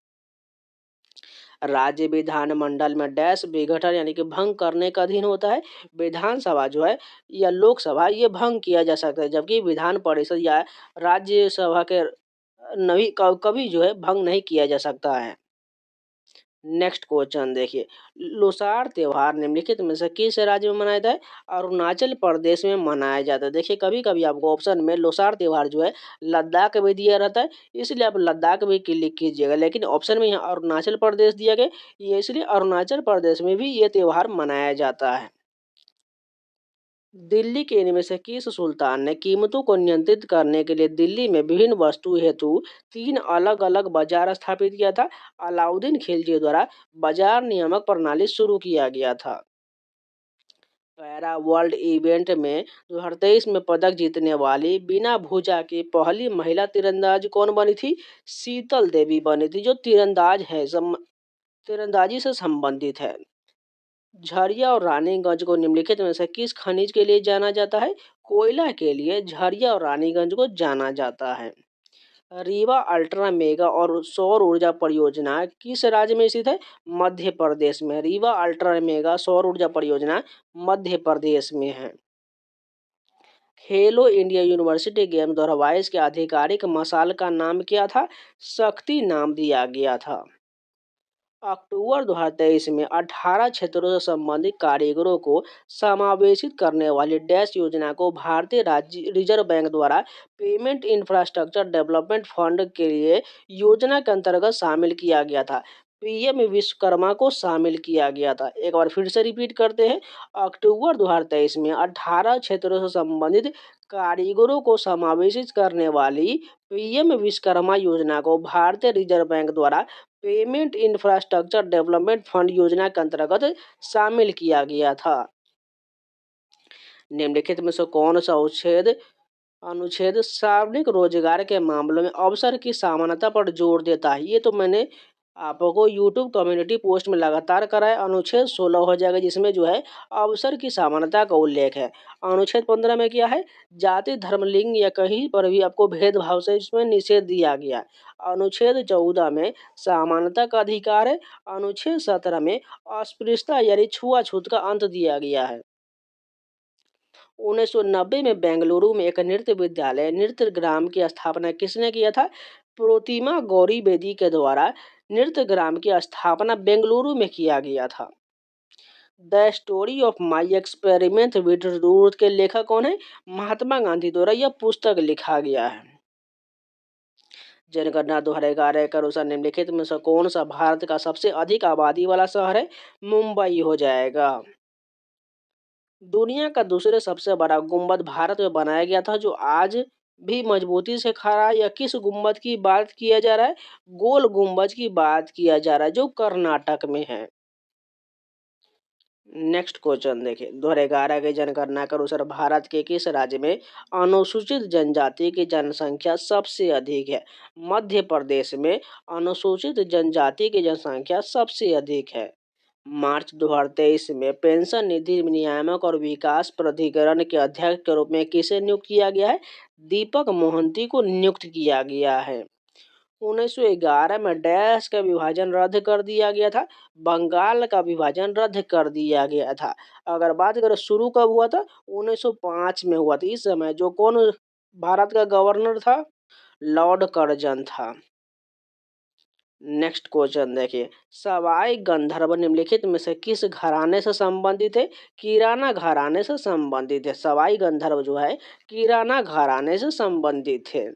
राज्य विधानमंडल में डैश विघटन यानी कि भंग करने का अधीन होता है। विधानसभा जो है या लोकसभा ये भंग किया जा सकता है, जबकि विधान परिषद या राज्यसभा के नहीं कभी जो है भंग नहीं किया जा सकता है। नेक्स्ट क्वेश्चन देखिए, लोसार त्योहार निम्नलिखित में से किस राज्य में मनाया जाता है? अरुणाचल प्रदेश में मनाया जाता है। देखिए कभी कभी आपको ऑप्शन में लोसार त्योहार जो है लद्दाख में दिया रहता है, इसलिए आप लद्दाख भी क्लिक कीजिएगा, लेकिन ऑप्शन में यहाँ अरुणाचल प्रदेश दिया गया, ये इसलिए अरुणाचल प्रदेश में भी ये त्योहार मनाया जाता है। दिल्ली के इनमें से किस सुल्तान ने कीमतों को नियंत्रित करने के लिए दिल्ली में विभिन्न वस्तु हेतु 3 अलग-अलग बाजार स्थापित किया था? अलाउद्दीन खिलजी द्वारा बाजार नियामक प्रणाली शुरू किया गया था। पैरा वर्ल्ड इवेंट में 2023 में पदक जीतने वाली बिना भूजा की पहली महिला तीरंदाज कौन बनी थी? शीतल देवी बनी थी, जो तीरंदाज है, तीरंदाजी से संबंधित है। झरिया और रानीगंज को निम्नलिखित में से किस खनिज के लिए जाना जाता है? कोयला के लिए झरिया और रानीगंज को जाना जाता है। रीवा अल्ट्रा मेगा और सौर ऊर्जा परियोजना किस राज्य में स्थित है? मध्य प्रदेश में। रीवा अल्ट्रा मेगा सौर ऊर्जा परियोजना मध्य प्रदेश में है। खेलो इंडिया यूनिवर्सिटी गेम 2022 के आधिकारिक मसाल का नाम क्या था? शक्ति नाम दिया गया था। अक्टूबर 2023 में 18 क्षेत्रों से संबंधित कारीगरों को समावेशित करने वाली डैश योजना को भारतीय राज्य रिजर्व बैंक द्वारा पेमेंट इंफ्रास्ट्रक्चर डेवलपमेंट फंड के लिए योजना के अंतर्गत शामिल किया गया था। पीएम विश्वकर्मा को शामिल किया गया था। एक बार फिर से रिपीट करते हैं, अक्टूबर 2023 में 18 क्षेत्रों से संबंधित कारीगरों को समावेशित करने वाली पीएम विश्वकर्मा योजना को भारतीय रिजर्व बैंक द्वारा पेमेंट इंफ्रास्ट्रक्चर डेवलपमेंट फंड योजना के अंतर्गत शामिल किया गया था। निम्नलिखित में से कौन सा अनुच्छेद सार्वजनिक रोजगार के मामलों में अवसर की समानता पर जोर देता है? ये तो मैंने आपको यूट्यूब कम्युनिटी पोस्ट में लगातार कराया। अनुच्छेद 16 हो जाएगा, जिसमें जो है अवसर की समानता का उल्लेख है। अनुच्छेद 15 में क्या है? जाति, धर्म, लिंग या कहीं पर भी आपको भेदभाव से इसमें निषेध दिया गया। अनुच्छेद 14 में समानता का अधिकार है। अनुच्छेद 17 में अस्पृश्यता यानी छुआछूत का अंत दिया गया है। 1990 में बेंगलुरु में एक नृत्य विद्यालय नृत्य ग्राम की स्थापना किसने किया था? प्रोतिमा गौरी बेदी के द्वारा नृत्य ग्राम की स्थापना बेंगलुरु में किया गया था। The story of my experiment with truth के लेखक कौन है? महात्मा गांधी द्वारा यह पुस्तक लिखा गया है। जनगणना 2011 के अनुसार निम्नलिखित में से कौन सा भारत का सबसे अधिक आबादी वाला शहर है? मुंबई हो जाएगा। दुनिया का दूसरे सबसे बड़ा गुंबद भारत में बनाया गया था, जो आज भी मजबूती से खड़ा है। या किस गुंबद की बात किया जा रहा है? गोल गुंबज की बात किया जा रहा है, जो कर्नाटक में है। नेक्स्ट क्वेश्चन देखिए, 2011 की जनगणना के अनुसार भारत के किस राज्य में अनुसूचित जनजाति की जनसंख्या सबसे अधिक है? मध्य प्रदेश में अनुसूचित जनजाति की जनसंख्या सबसे अधिक है। मार्च 2023 में पेंशन निधि नियामक और विकास प्राधिकरण के अध्यक्ष के रूप में किसे नियुक्त किया गया है? दीपक मोहंती को नियुक्त किया गया है। 1911 में डैश का विभाजन रद्द कर दिया गया था। बंगाल का विभाजन रद्द कर दिया गया था। अगर बात करें शुरू कब हुआ था? 1905 में हुआ था। इस समय जो कौन भारत का गवर्नर था? लॉर्ड कर्जन था। नेक्स्ट क्वेश्चन देखिए, सवाई गंधर्व निम्नलिखित में से किस घराने से संबंधित है? किराना घराने से संबंधित है। सवाई गंधर्व जो है किराना घराने से संबंधित है।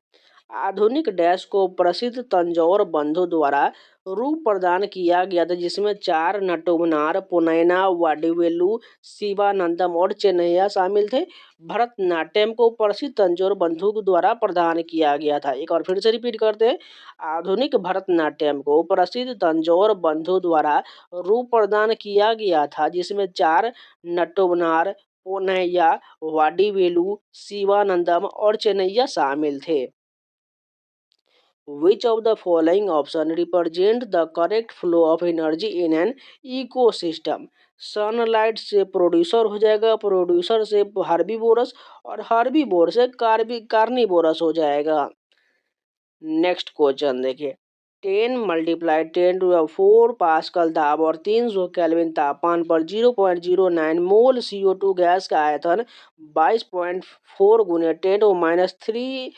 आधुनिक डैश को प्रसिद्ध तंजौर बंधु द्वारा रूप प्रदान किया गया था, जिसमें 4 नटुमनार, पुनैना, वाडिवेलु, शिवानंदम और चेन्नैया शामिल थे। भरतनाट्यम को प्रसिद्ध तंजौर बंधु द्वारा प्रदान किया गया था। एक और फिर से रिपीट करते हैं, आधुनिक भरतनाट्यम को प्रसिद्ध तंजौर बंधु द्वारा रूप प्रदान किया गया था, जिसमें 4 नटुमनार, पुनैया, वाडिवेलु, शिवानंदम और चेन्नैया शामिल थे। Which of the following option represent the correct flow of energy in an ecosystem. Sunlight से प्रोड्यूसर हो जाएगा, प्रोड्यूसर से हार्बीवोरस और हार्बीवोर से कार्निवोरस हो जाएगा। नेक्स्ट क्वेश्चन देखिए, 10 × 10⁻⁴ पास्कल दाब और 300 केल्विन तापमान पर 0.09 मोल CO2 गैस का आयतन 22.4 × 10⁻³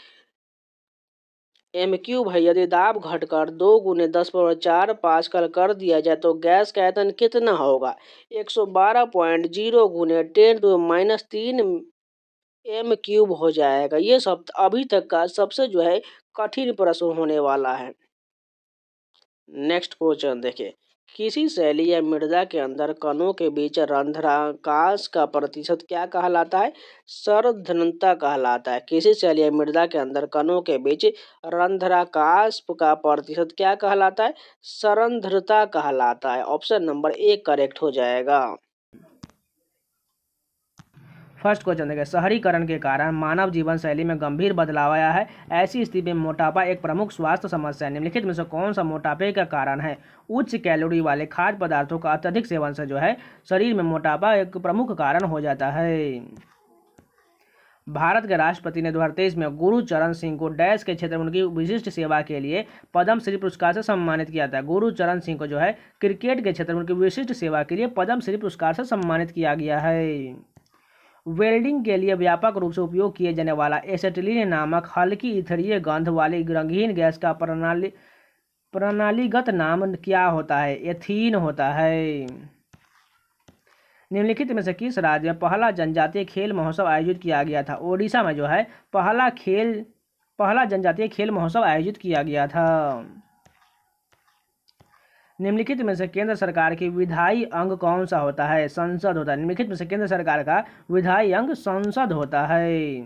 m³ है। यदि दाब घटकर 2 × 10⁴ पास्कल कर दिया जाए तो गैस का आयतन कितना होगा? 112.0 × 10⁻³ m³ हो जाएगा। ये सब अभी तक का सबसे जो है कठिन प्रश्न होने वाला है। नेक्स्ट क्वेश्चन देखिए, किसी शैली या मृदा के अंदर कणों के बीच रंध्राकाश का प्रतिशत क्या कहलाता है? सरंध्रता कहलाता है। किसी शैली या मृदा के अंदर कणों के बीच रंध्राकाश का प्रतिशत क्या कहलाता है? सरंध्रता कहलाता है। ऑप्शन नंबर 1 करेक्ट हो जाएगा। फर्स्ट क्वेश्चन देखिए, शहरीकरण के कारण मानव जीवन शैली में गंभीर बदलाव आया है। ऐसी स्थिति में मोटापा एक प्रमुख स्वास्थ्य समस्या है। निम्नलिखित में से कौन सा मोटापे का कारण है? उच्च कैलोरी वाले खाद्य पदार्थों का अत्यधिक सेवन से जो है शरीर में मोटापा एक प्रमुख कारण हो जाता है। भारत के राष्ट्रपति ने 2023 में गुरुचरण सिंह को डैश के क्षेत्र में उनकी विशिष्ट सेवा के लिए पद्मश्री पुरस्कार से सम्मानित किया था। गुरुचरण सिंह को जो है क्रिकेट के क्षेत्र में उनकी विशिष्ट सेवा के लिए पद्मश्री पुरस्कार से सम्मानित किया गया है। वेल्डिंग के लिए व्यापक रूप से उपयोग किए जाने वाला एसेटिलीन नामक हल्की इथरीय गंध वाली रंगीन गैस का प्रणालीगत नाम क्या होता है? एथीन होता है। निम्नलिखित में से किस राज्य में पहला जनजातीय खेल महोत्सव आयोजित किया गया था? ओडिशा में जो है पहला जनजातीय खेल महोत्सव आयोजित किया गया था। निम्नलिखित में से केंद्र सरकार की विधायी अंग कौन सा होता है? संसद होता है। निम्नलिखित में से केंद्र सरकार का विधायी अंग संसद होता है।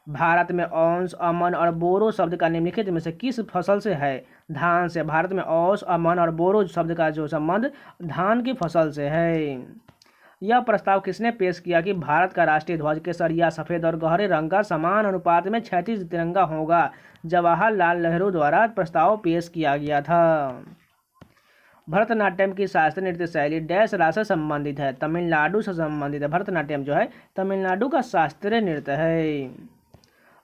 भारत में औस, अमन और बोरो शब्द का निम्नलिखित में से किस फसल से है? धान से। भारत में औस, अमन और बोरो शब्द का जो संबंध धान की फसल से है। यह प्रस्ताव किसने पेश किया कि भारत का राष्ट्रीय ध्वज केसरिया, सफेद और गहरे रंग का समान अनुपात में क्षैतिज तिरंगा होगा? जवाहरलाल नेहरू द्वारा प्रस्ताव पेश किया गया था। भरतनाट्यम की शास्त्रीय नृत्य शैली डैश राज्य से संबंधित है? तमिलनाडु से संबंधित है। भरतनाट्यम जो है तमिलनाडु का शास्त्रीय नृत्य है।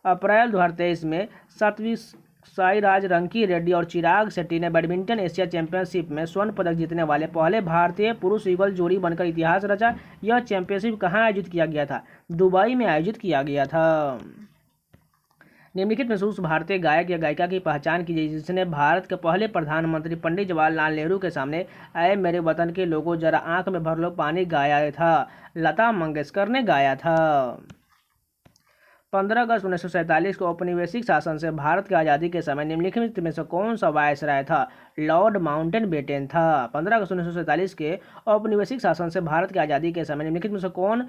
अप्रैल 2023 में 7वीं साईराज रंकी रेड्डी और चिराग शेट्टी ने बैडमिंटन एशिया चैंपियनशिप में स्वर्ण पदक जीतने वाले पहले भारतीय पुरुष युगल जोड़ी बनकर इतिहास रचा। यह चैंपियनशिप कहाँ आयोजित किया गया था? दुबई में आयोजित किया गया था। निम्नलिखित में से उस भारतीय गायक या गायिका की पहचान कीजिए जिसने भारत के पहले प्रधानमंत्री पंडित जवाहरलाल नेहरू के सामने आए मेरे वतन के लोगों जरा आंख में भर लो पानी गाया था। लता मंगेशकर ने गाया था। 15 अगस्त 1947 को औपनिवेशिक शासन से भारत की आज़ादी के समय निम्नलिखित में से कौन सा वायसराय था? लॉर्ड माउंटबेटन था। 15 अगस्त 1947 के औपनिवेशिक शासन से भारत की आज़ादी के समय निम्नलिखित में से कौन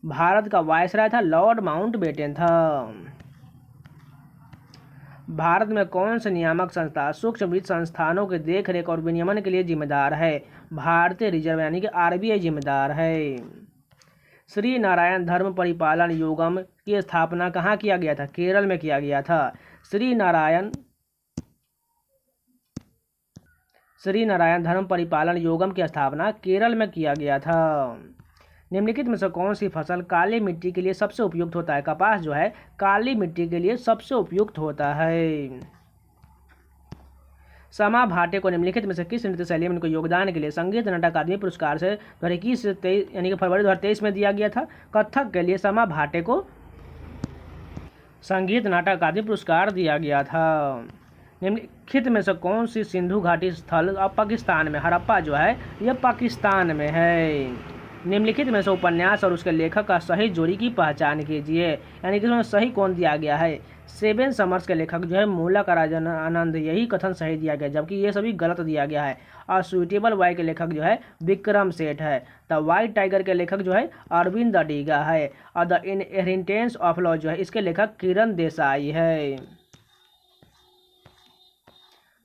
भारत का वायसराय था? लॉर्ड माउंटबेटन था। भारत में कौन सी नियामक संस्था सूक्ष्म वित्त संस्थानों के देखरेख और विनियमन के लिए जिम्मेदार है? भारतीय रिजर्व यानी कि RBI जिम्मेदार है। श्री नारायण धर्म परिपालन योगम की स्थापना कहाँ किया गया था? केरल में किया गया था। श्री नारायण धर्म परिपालन योगम की स्थापना केरल में किया गया था। निम्नलिखित में से कौन सी फसल काली मिट्टी के लिए सबसे उपयुक्त होता है? कपास जो है काली मिट्टी के लिए सबसे उपयुक्त होता है। समा भाटे को निम्नलिखित में से किस नृत्य शैली में उनको योगदान के लिए संगीत नाटक अकादमी पुरस्कार से 2021 यानी कि फरवरी 2023 में दिया गया था? कथक के लिए समा भाटे को संगीत नाटक अकादमी पुरस्कार दिया गया था। निम्नलिखित में से कौन सी सिंधु घाटी स्थल अब पाकिस्तान में? हड़प्पा जो है यह पाकिस्तान में है। निम्नलिखित में से उपन्यास और उसके लेखक का सही जोड़ी की पहचान कीजिए, यानी कि इसमें सही कौन दिया गया है? 7 समर्स के लेखक जो है मूलक राजन आनंद, यही कथन सही दिया गया जबकि ये सभी गलत दिया गया है। और सुइटेबल वाई के लेखक जो है विक्रम सेठ है। द वाइट टाइगर के लेखक जो है अरविंद अडिगा है। और द इनहेरिटेंस ऑफ लॉ जो है इसके लेखक किरण देसाई है।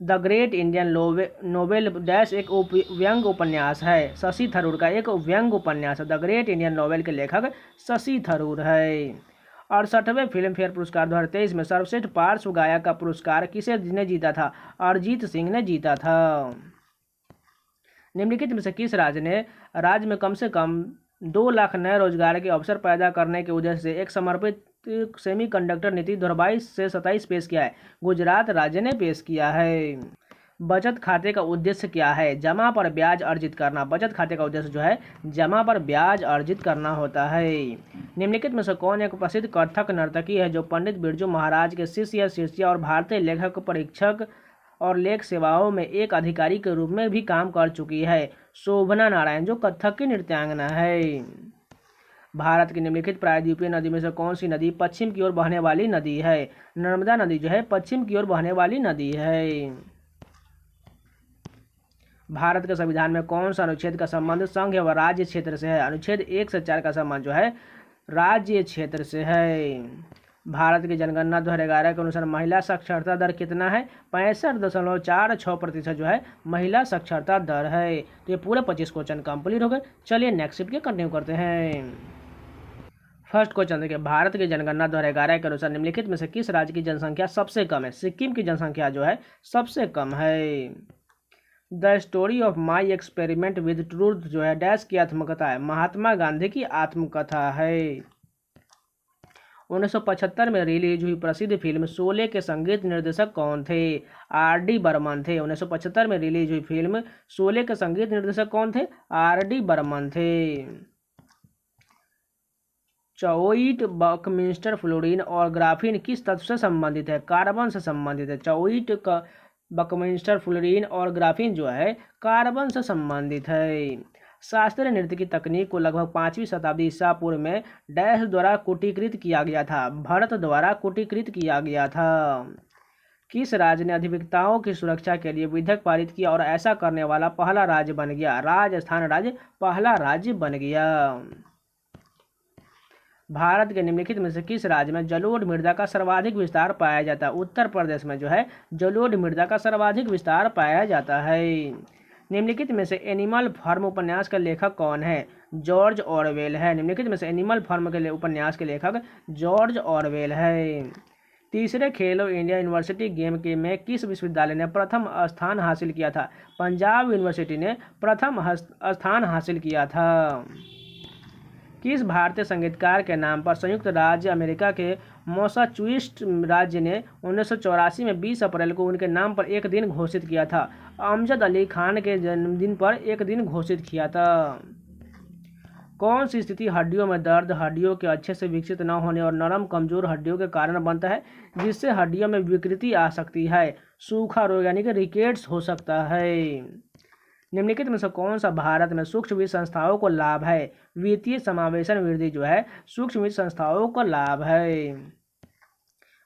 The great Indian novel dash एक व्यंग उपन्यास है? शशि थरूर का एक व्यंग उपन्यास है। द ग्रेट इंडियन नोवेल के लेखक शशि थरूर है। 68वें फिल्म फेयर पुरस्कार 2023 में सर्वश्रेष्ठ पार्श्व गायक का पुरस्कार किसे ने जीता था? अरिजीत सिंह ने जीता था। निम्नलिखित में से किस राज्य में कम से कम 2 लाख नए रोजगार के अवसर पैदा करने के उद्देश्य से एक समर्पित सेमीकंडक्टर नीति 2022 से 27 पेश किया है? गुजरात राज्य ने पेश किया है। बचत खाते का उद्देश्य क्या है? जमा पर ब्याज अर्जित करना। बचत खाते का उद्देश्य जो है जमा पर ब्याज अर्जित करना होता है। निम्नलिखित में से कौन एक प्रसिद्ध कथक नर्तकी है जो पंडित बिरजू महाराज के शिष्य या शिष्या और भारतीय लेखक परीक्षक और लेख सेवाओं में एक अधिकारी के रूप में भी काम कर चुकी है? शोभना नारायण, जो कथक की नृत्यांगना है। भारत की निम्नलिखित प्रायद्वीपीय नदी में से कौन सी नदी पश्चिम की ओर बहने वाली नदी है? नर्मदा नदी जो है पश्चिम की ओर बहने वाली नदी है। भारत के संविधान में कौन सा अनुच्छेद का संबंध संघ व राज्य क्षेत्र से है? अनुच्छेद 1 से 4 का संबंध जो है राज्य क्षेत्र से है। भारत की जनगणना 2011 के अनुसार महिला साक्षरता दर कितना है? 65.46% जो है महिला साक्षरता दर है। तो ये पूरे 25 क्वेश्चन कंप्लीट हो गए। चलिए नेक्स्ट शिफ्ट के कंटिन्यू करते हैं। फर्स्ट क्वेश्चन देखिए, भारत की जनगणना 2011 के अनुसार निम्नलिखित में से किस राज्य की जनसंख्या सबसे कम है? सिक्किम की जनसंख्या जो है सबसे कम है। The story of my experiment with truth जो है डैश की आत्मकथा है? महात्मा गांधी की आत्मकथा है। 1975 में रिलीज हुई प्रसिद्ध फिल्म शोले के संगीत निर्देशक कौन थे? आर.डी. बर्मन थे। 1975 में रिलीज हुई फिल्म शोले के संगीत निर्देशक कौन थे? आर.डी. बर्मन थे। चौइट, बकमिंस्टर, फ्लोरीन और ग्राफीन किस तत्व से संबंधित है? कार्बन से संबंधित है। चौइट, बकमिंस्टर, फ्लोरीन और ग्राफीन जो है कार्बन से संबंधित है। शास्त्रीय नृत्य की तकनीक को लगभग 5वीं शताब्दी ईसा पूर्व में डैश द्वारा कूटीकृत किया गया था? भरत द्वारा कूटीकृत किया गया था। किस राज्य ने अधिवक्ताओं की सुरक्षा के लिए विधेयक पारित किया और ऐसा करने वाला पहला राज्य बन गया? राजस्थान राज्य पहला राज्य बन गया। भारत के निम्नलिखित में से किस राज्य में जलोढ़ मृदा का सर्वाधिक विस्तार पाया जाता है? उत्तर प्रदेश में जो है जलोढ़ मृदा का सर्वाधिक विस्तार पाया जाता है। निम्नलिखित में से एनिमल फार्म उपन्यास का लेखक कौन है? जॉर्ज ऑरवेल है। निम्नलिखित में से एनिमल फार्म के उपन्यास के लेखक जॉर्ज ऑरवेल है। तीसरे खेलो इंडिया यूनिवर्सिटी गेम के में किस विश्वविद्यालय ने प्रथम स्थान हासिल किया था? पंजाब यूनिवर्सिटी ने प्रथम स्थान हासिल किया था। किस भारतीय संगीतकार के नाम पर संयुक्त राज्य अमेरिका के मैसाचुसेट्स राज्य ने 1984 में 20 अप्रैल को उनके नाम पर एक दिन घोषित किया था? अमजद अली खान के जन्मदिन पर एक दिन घोषित किया था। कौन सी स्थिति हड्डियों में दर्द, हड्डियों के अच्छे से विकसित न होने और नरम कमजोर हड्डियों के कारण बनता है, जिससे हड्डियों में विकृति आ सकती है? सूखा रोग यानी कि रिकेट्स हो सकता है। निम्नलिखित में से कौन सा भारत में सूक्ष्म वित्त संस्थाओं को लाभ है? वित्तीय समावेशन वृद्धि जो है सूक्ष्म वित्त संस्थाओं को लाभ है।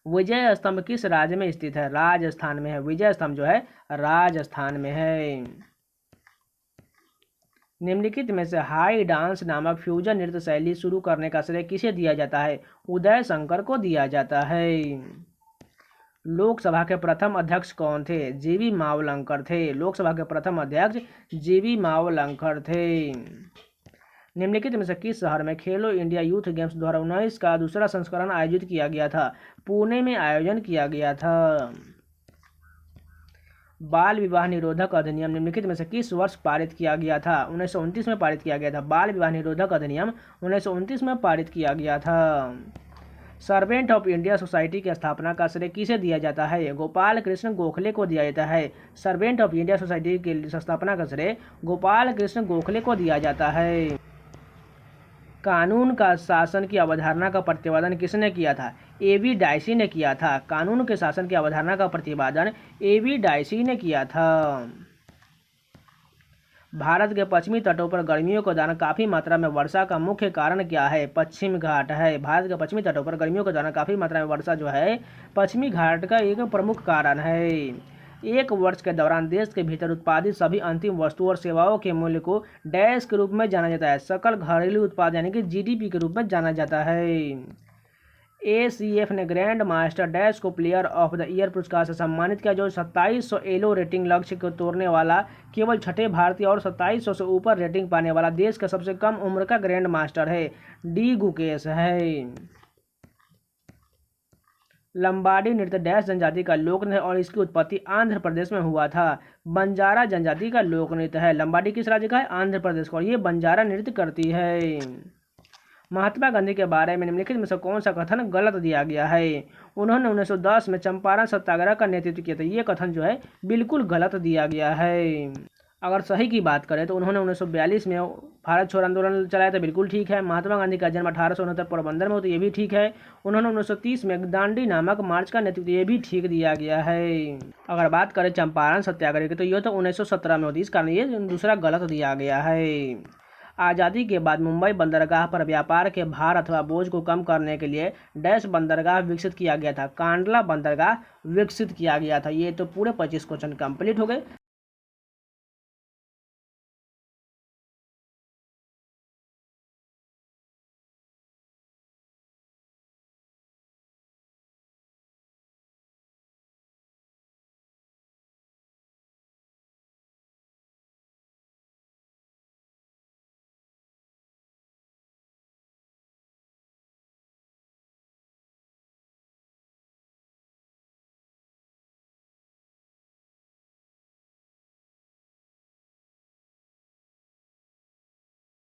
विजय स्तंभ किस राज्य में स्थित है? राजस्थान में है। विजय स्तंभ जो है राजस्थान में है। निम्नलिखित में से हाई डांस नामक फ्यूजन नृत्य शैली शुरू करने का श्रेय किसे दिया जाता है? उदय शंकर को दिया जाता है। लोकसभा के प्रथम अध्यक्ष कौन थे? जी.वी. मावलंकर थे। लोकसभा के प्रथम अध्यक्ष जी.वी. मावलंकर थे। निम्नलिखित में से किस शहर में खेलो इंडिया यूथ गेम्स 2019 का दूसरा संस्करण आयोजित किया गया था? पुणे में आयोजन किया गया था। बाल विवाह निरोधक अधिनियम निम्नलिखित में से किस वर्ष पारित किया गया था? 1929 में पारित किया गया था। बाल विवाह निरोधक अधिनियम 1929 में पारित किया गया था। सर्वेंट ऑफ इंडिया सोसाइटी की स्थापना का श्रेय किसे दिया जाता है? गोपाल कृष्ण गोखले को दिया जाता है। सर्वेंट ऑफ इंडिया सोसाइटी की स्थापना का श्रेय गोपाल कृष्ण गोखले को दिया जाता है। कानून का शासन की अवधारणा का प्रतिपादन किसने किया था? ए.वी. डायसी ने किया था। कानून के शासन की अवधारणा का प्रतिपादन ए.वी. डायसी ने किया था। भारत के पश्चिमी तटों पर गर्मियों के दौरान काफ़ी मात्रा में वर्षा का मुख्य कारण क्या है? पश्चिम घाट है। भारत के पश्चिमी तटों पर गर्मियों के दौरान काफ़ी मात्रा में वर्षा जो है पश्चिमी घाट का एक प्रमुख कारण है। एक वर्ष के दौरान देश के भीतर उत्पादित सभी अंतिम वस्तुओं और सेवाओं के मूल्य को डैश के रूप में जाना जाता है? सकल घरेलू उत्पाद यानी कि जीडीपी के रूप में जाना जाता है। ACF ने ग्रैंड मास्टर डैश को प्लेयर ऑफ द ईयर पुरस्कार से सम्मानित किया, जो 2700 एलो रेटिंग लक्ष्य को तोड़ने वाला केवल छठे भारतीय और 2700 से ऊपर रेटिंग पाने वाला देश का सबसे कम उम्र का ग्रैंड मास्टर है। डी गुकेश है। लंबाडी नृत्य डैश जनजाति का लोक नृत्य है और इसकी उत्पत्ति आंध्र प्रदेश में हुआ था। बंजारा जनजाति का लोक नृत्य है। लंबाडी किस राज्य का है? आंध्र प्रदेश का, और ये बंजारा नृत्य करती है। महात्मा गांधी के बारे में निम्नलिखित में से कौन सा कथन गलत दिया गया है? उन्होंने 1910 में चंपारण सत्याग्रह का नेतृत्व किया था। ये कथन जो है बिल्कुल गलत दिया गया है। अगर सही की बात करें तो उन्होंने 1942 में भारत छोड़ आंदोलन चलाया था, बिल्कुल ठीक है। महात्मा गांधी का जन्म 1869 पोरबंदर में हो, तो ये भी ठीक है। उन्होंने 1930 में दांडी नामक मार्च का नेतृत्व, ये भी ठीक दिया गया है। अगर बात करें चंपारण सत्याग्रह की तो ये तो 1917 में होती, इस कारण ये दूसरा गलत दिया गया है। आज़ादी के बाद मुंबई बंदरगाह पर व्यापार के भार अथवा बोझ को कम करने के लिए डैश बंदरगाह विकसित किया गया था। कांडला बंदरगाह विकसित किया गया था। ये तो पूरे 25 क्वेश्चन कंप्लीट हो गए।